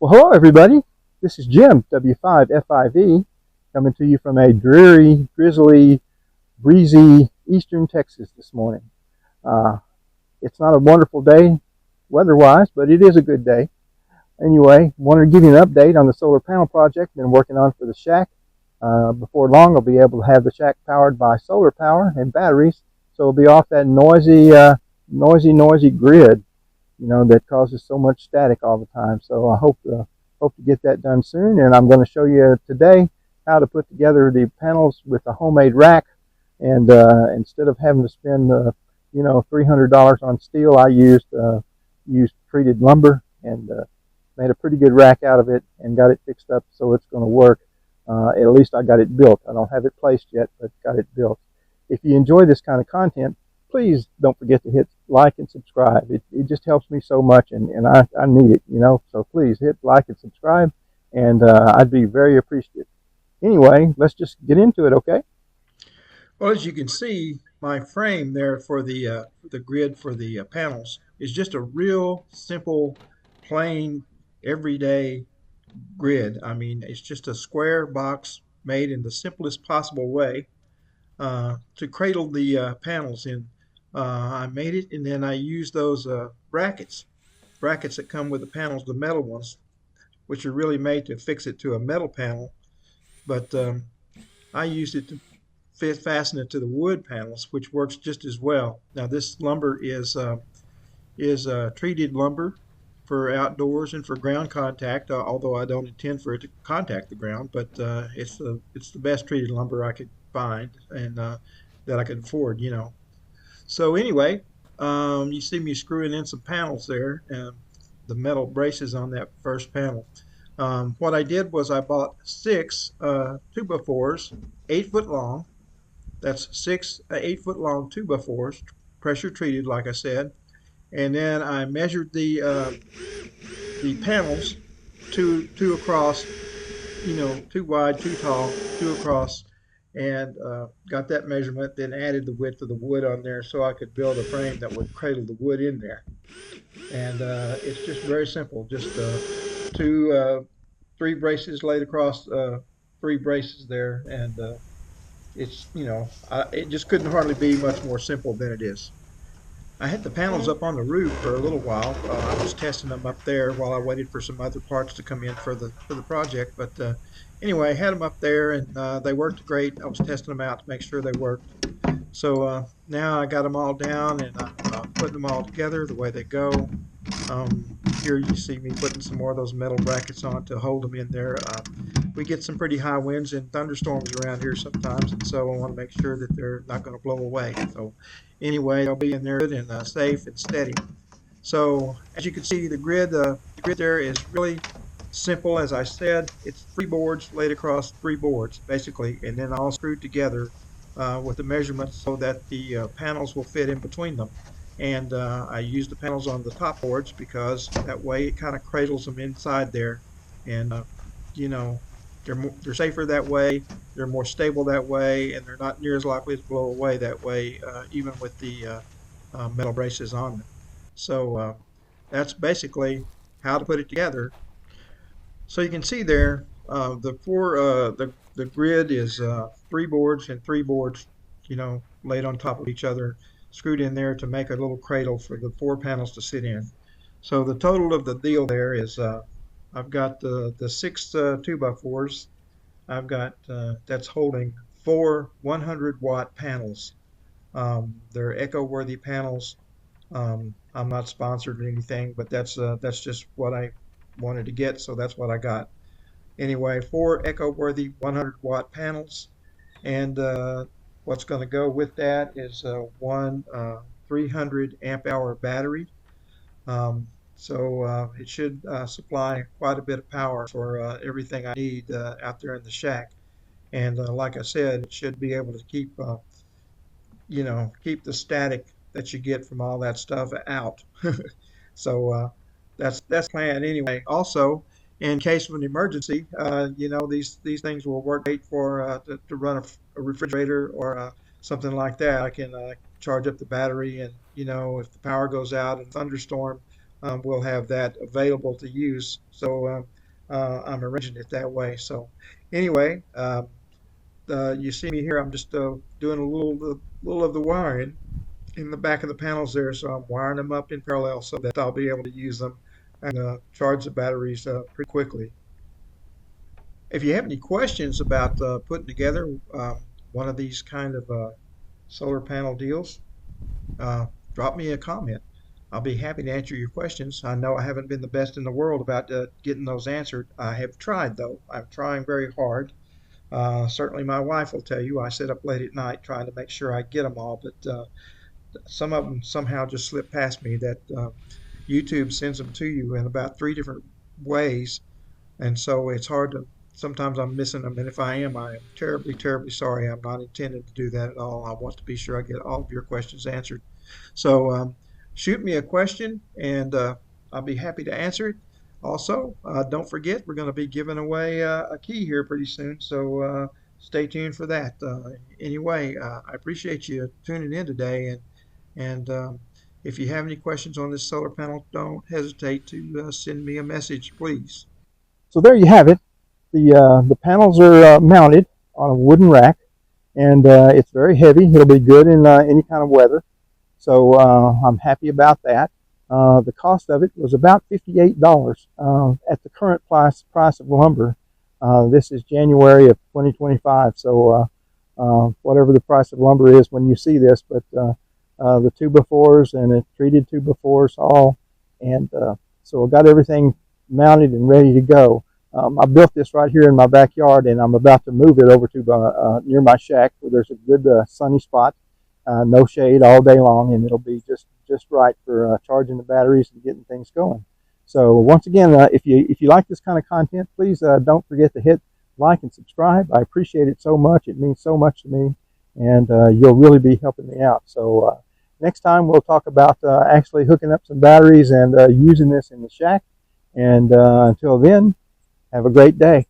Well, hello everybody. This is Jim, W5FIV, coming to you from a dreary, drizzly, breezy eastern Texas this morning. Uh, it's not a wonderful day weather-wise, but it is a good day. Anyway, wanted to give you an update on the solar panel project I've been working on for the shack. Before long, I'll be able to have the shack powered by solar power and batteries, so it'll be off that noisy grid, that causes so much static all the time. So I hope to get that done soon. And I'm going to show you today how to put together the panels with a homemade rack. And instead of having to spend $300 on steel, I used treated lumber and made a pretty good rack out of it and got it fixed up so it's going to work. At least I got it built. I don't have it placed yet, but got it built. If you enjoy this kind of content, please don't forget to hit like and subscribe. It just helps me so much, and I need it, so please hit like and subscribe, and I'd be very appreciative. Anyway, let's just get into it, okay? Well, as you can see, my frame there for the grid for the panels is just a real simple, plain, everyday grid. I mean, it's just a square box made in the simplest possible way to cradle the panels in. I made it, and then I used those brackets that come with the panels, the metal ones, which are really made to fix it to a metal panel. But I used it to fasten it to the wood panels, which works just as well. Now, this lumber is treated lumber for outdoors and for ground contact, although I don't intend for it to contact the ground, but it's the best treated lumber I could find and that I could afford. So anyway, you see me screwing in some panels there, the metal braces on that first panel. What I did was I bought six 2x4's, 8 foot long. That's six 8 foot long 2x4's, pressure treated, like I said. And then I measured the panels, two across, two wide, two tall, two across, and got that measurement. Then added the width of the wood on there so I could build a frame that would cradle the wood in there. And it's just very simple. Just three braces laid across three braces there, and it just couldn't hardly be much more simple than it is. I had the panels up on the roof for a little while. I was testing them up there while I waited for some other parts to come in for the project. But anyway, I had them up there, and they worked great. I was testing them out to make sure they worked. So now I got them all down, and I'm putting them all together the way they go. Here you see me putting some more of those metal brackets on to hold them in there. We get some pretty high winds and thunderstorms around here sometimes, and so I want to make sure that they're not going to blow away. So anyway, they'll be in there good and safe and steady. So as you can see, the grid there is really simple. As I said, it's three boards laid across three boards basically, and then all screwed together with the measurements so that the panels will fit in between them. And I use the panels on the top boards because that way it kind of cradles them inside there, and you know they're safer that way. They're more stable that way, and they're not near as likely to blow away that way, even with the metal braces on them. So that's basically how to put it together. So you can see there, the grid is three boards and three boards, laid on top of each other, screwed in there to make a little cradle for the four panels to sit in. So the total of the deal there is I've got the six 2x4's. I've got that's holding four 100-watt panels. They're eco-worthy panels. I'm not sponsored or anything, but that's just what I wanted to get, so that's what I got. Anyway, four eco-worthy 100-watt panels, and what's going to go with that is one 300 amp hour battery. So it should supply quite a bit of power for everything I need out there in the shack. And like I said, it should be able to keep the static that you get from all that stuff out. So that's the plan anyway. Also, in case of an emergency, these things will work great for to run a refrigerator or something like that. I can charge up the battery, and if the power goes out in a thunderstorm, we'll have that available to use. So I'm arranging it that way. So anyway, you see me here. I'm just doing a little of the wiring in the back of the panels there. So I'm wiring them up in parallel so that I'll be able to use them and charge the batteries pretty quickly. If you have any questions about putting together one of these kind of solar panel deals, uh, drop me a comment. I'll be happy to answer your questions. I know I haven't been the best in the world about getting those answered. I have tried, though. I'm trying very hard. Certainly, my wife will tell you I sit up late at night trying to make sure I get them all, but some of them somehow just slip past me. That YouTube sends them to you in about three different ways, and so it's hard to. Sometimes I'm missing them, and if I am, I am terribly, terribly sorry. I'm not intending to do that at all. I want to be sure I get all of your questions answered. So shoot me a question, and I'll be happy to answer it. Also, don't forget, we're going to be giving away a key here pretty soon, so stay tuned for that. Anyway, I appreciate you tuning in today, and if you have any questions on this solar panel, don't hesitate to send me a message, please. So there you have it. The panels are mounted on a wooden rack, and it's very heavy. It'll be good in any kind of weather. So I'm happy about that. The cost of it was about $58 at the current price of lumber. This is January of 2025, so whatever the price of lumber is when you see this, but the 2x4's and a treated 2x4's all, and so I got everything mounted and ready to go. I built this right here in my backyard, and I'm about to move it over to near my shack where there's a good sunny spot, no shade all day long, and it'll be just right for charging the batteries and getting things going. So once again, if you like this kind of content, please don't forget to hit like and subscribe. I appreciate it so much. It means so much to me, and you'll really be helping me out. So next time we'll talk about actually hooking up some batteries and using this in the shack. And until then, have a great day.